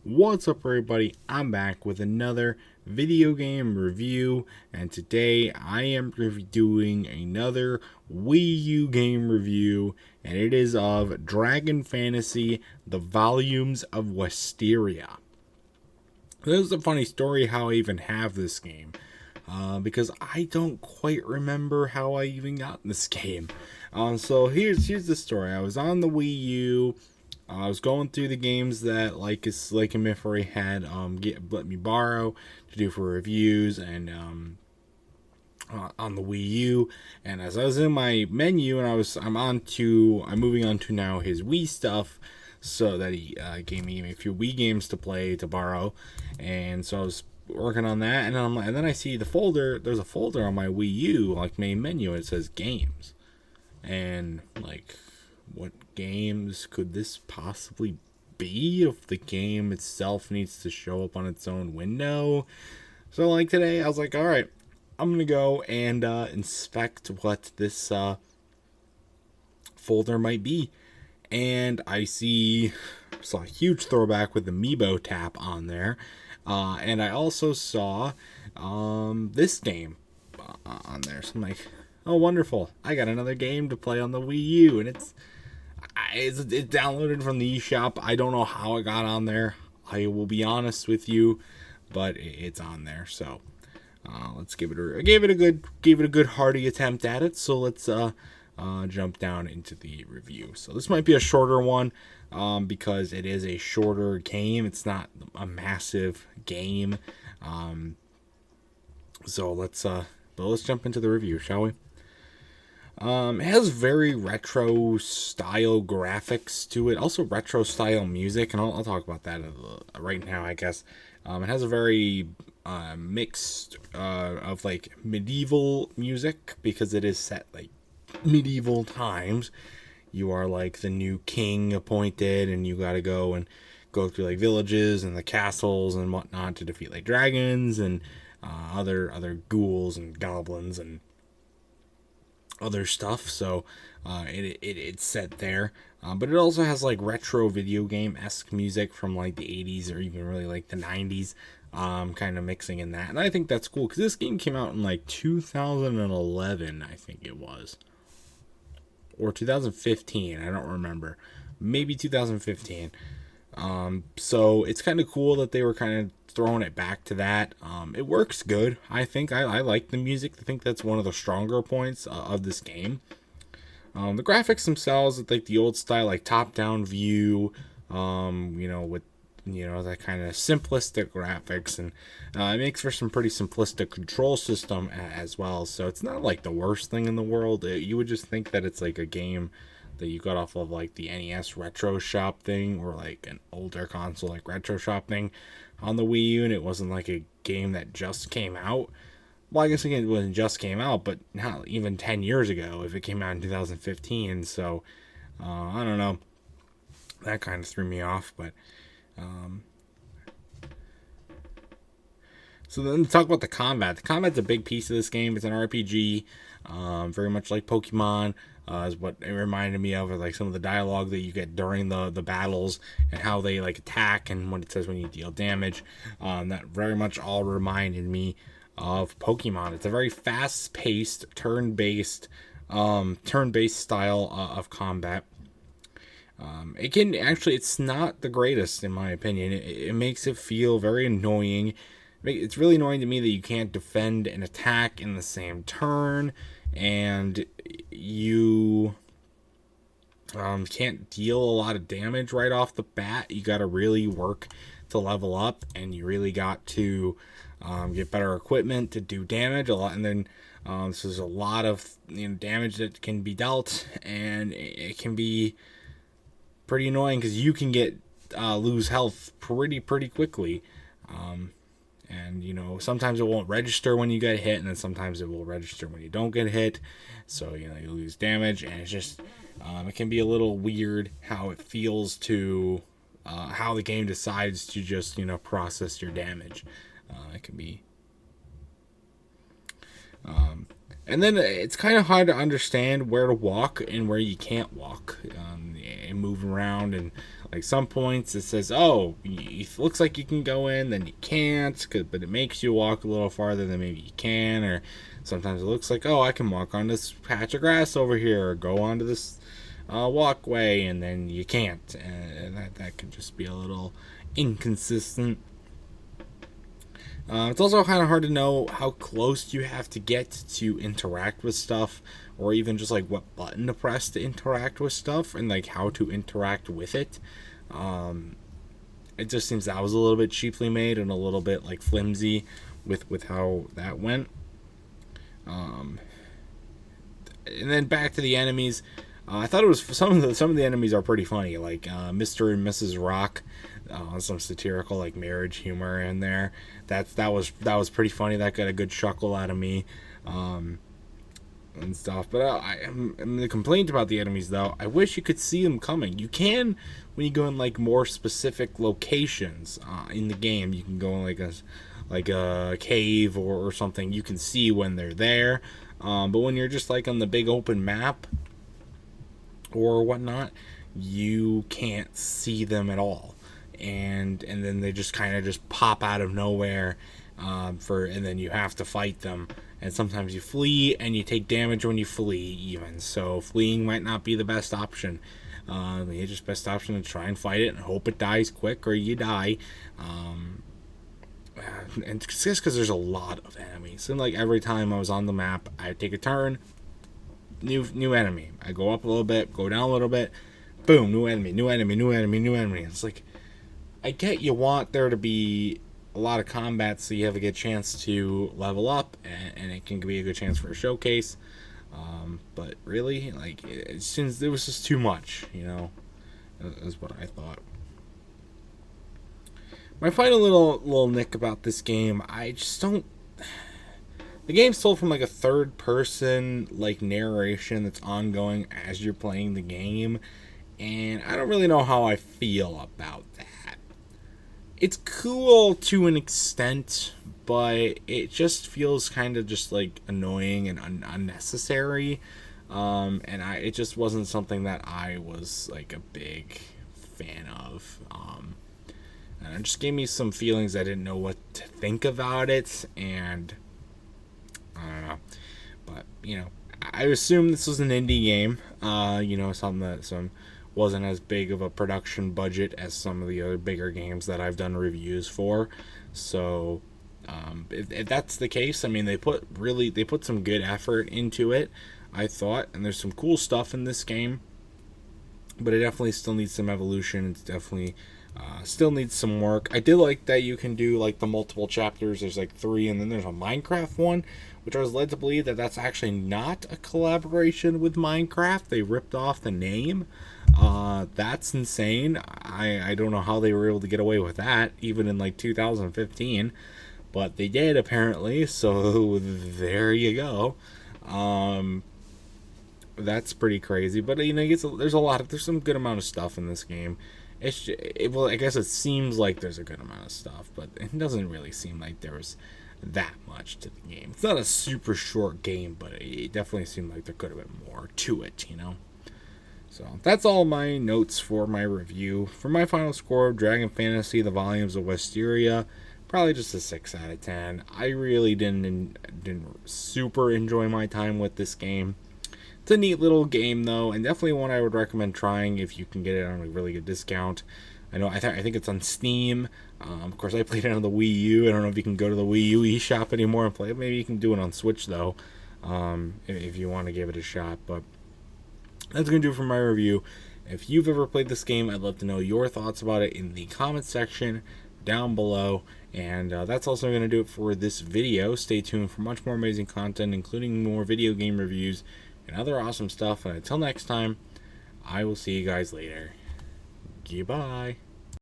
What's up, everybody? I'm back with another video game review, and today I am doing another Wii U game review, and it is of Dragon Fantasy: The Volumes of Westeria. This is a funny story how I even have this game, because I don't quite remember how I even got in this game. So here's the story. I was on the Wii U. I was going through the games that LikunMiffery had let me borrow to do for reviews, and on the Wii U. And as I was in my menu, and I'm moving on to now his Wii stuff, so that he gave me a few Wii games to play to borrow, and so I was working on that, and then I see the folder. There's a folder on my Wii U, like main menu, and it says games, and like, what games could this possibly be if the game itself needs to show up on its own window? So like today, I was like, all right, I'm gonna go and inspect what this folder might be, and I saw a huge throwback with the Amiibo tap on there, and I also saw this game on there. So I'm like, oh, wonderful! I got another game to play on the Wii U, and it's downloaded from the eShop. I don't know how it got on there. I will be honest with you, but it's on there. So let's give it a good hearty attempt at it. So let's jump down into the review. So this might be a shorter one, because it is a shorter game. It's not a massive game. So let's jump into the review, shall we? It has very retro style graphics to it, also retro style music, and I'll talk about that right now, I guess. It has a very mixed of like medieval music, because it is set like medieval times. You are like the new king appointed, and you gotta go through like villages and the castles and whatnot to defeat like dragons and other ghouls and goblins and other stuff. So it's set there, but it also has like retro video game-esque music from like the 80s or even really like the 90s, kind of mixing in that. And I think that's cool, because this game came out in like 2011, I think it was, or 2015, I don't remember, maybe 2015. So it's kind of cool that they were kind of throwing it back to that. It works good. I think I like the music. I think that's one of the stronger points of this game. The graphics themselves, like the old style, like top-down view, with that kind of simplistic graphics, and it makes for some pretty simplistic control system as well. So it's not like the worst thing in the world. You would just think that it's like a game that you got off of like the NES Retro Shop thing, or like an older console like Retro Shop thing on the Wii U, and it wasn't like a game that just came out. Well, I guess again, it wasn't just came out, but not even 10 years ago if it came out in 2015. So I don't know. That kind of threw me off, but so then talk about the combat. The combat's a big piece of this game. It's an RPG, very much like Pokemon. Is what it reminded me of, like some of the dialogue that you get during the battles, and how they like attack, and what it says when you deal damage. That very much all reminded me of Pokemon. It's a very fast-paced, turn-based style of combat. It's not the greatest in my opinion. It makes it feel very annoying. It's really annoying to me that you can't defend and attack in the same turn, and you can't deal a lot of damage right off the bat. You got to really work to level up, and you really got to get better equipment to do damage a lot. And then so there's a lot of damage that can be dealt, and it can be pretty annoying, because you can lose health pretty quickly. And sometimes it won't register when you get hit, and then sometimes it will register when you don't get hit. So you lose damage, and it's just it can be a little weird how it feels to how the game decides to just process your damage. It can be, and then it's kind of hard to understand where to walk and where you can't walk. and moving around, and like some points it says, oh, it looks like you can go in, then you can't, but it makes you walk a little farther than maybe you can. Or sometimes it looks like, oh, I can walk on this patch of grass over here, or go onto this walkway, and then you can't, and that can just be a little inconsistent. It's also kind of hard to know how close you have to get to interact with stuff, or even just like what button to press to interact with stuff, and like how to interact with it. It just seems that was a little bit cheaply made and a little bit like flimsy with how that went. And then back to the enemies. I thought it was some of the enemies are pretty funny, like Mr. and Mrs. Rock. Some satirical like marriage humor in there. That was pretty funny. That got a good chuckle out of me, and stuff. But the complaint about the enemies, though, I wish you could see them coming. You can when you go in like more specific locations in the game. You can go in like a cave or something. You can see when they're there. But when you're just like on the big open map or whatnot, you can't see them at all. And then they just kind of just pop out of nowhere, and then you have to fight them. And sometimes you flee, and you take damage when you flee even. So fleeing might not be the best option. The just best option to try and fight it and hope it dies quick, or you die. And it's just because there's a lot of enemies. And like every time I was on the map, I'd take a turn, new enemy. I go up a little bit, go down a little bit, boom, new enemy, new enemy, new enemy, new enemy. It's like, I get you want there to be a lot of combat so you have a good chance to level up, and it can be a good chance for a showcase. But really, like, it was just too much, is what I thought. My final little nick about this game, I just don't. The game's told from like a third person like narration that's ongoing as you're playing the game, and I don't really know how I feel about that. It's cool to an extent, but it just feels kind of just like annoying and unnecessary. And it just wasn't something that I was like a big fan of. And it just gave me some feelings I didn't know what to think about it, and I don't know. But I assume this was an indie game. Something that wasn't as big of a production budget as some of the other bigger games that I've done reviews for. So if that's the case, I mean, they put some good effort into it, I thought, and there's some cool stuff in this game, but it definitely still needs some evolution. It's definitely still needs some work. I did like that you can do like the multiple chapters. There's like 3, and then there's a Minecraft one, which I was led to believe that that's actually not a collaboration with Minecraft. They ripped off the name. That's insane. I don't know how they were able to get away with that, even in like 2015, but they did apparently. So there you go. That's pretty crazy. But there's some good amount of stuff in this game. I guess it seems like there's a good amount of stuff, but it doesn't really seem like there was that much to the game. It's not a super short game, but it definitely seemed like there could have been more to it, So that's all my notes for my review. For my final score of Dragon Fantasy: The Volumes of Westeria, probably just a 6 out of 10. I really didn't super enjoy my time with this game. It's a neat little game, though, and definitely one I would recommend trying if you can get it on a really good discount. I think it's on Steam. Of course, I played it on the Wii U. I don't know if you can go to the Wii U eShop anymore and play it. Maybe you can do it on Switch, though, if you want to give it a shot. But that's going to do it for my review. If you've ever played this game, I'd love to know your thoughts about it in the comments section down below. And that's also going to do it for this video. Stay tuned for much more amazing content, including more video game reviews and other awesome stuff. And until next time, I will see you guys later. Goodbye.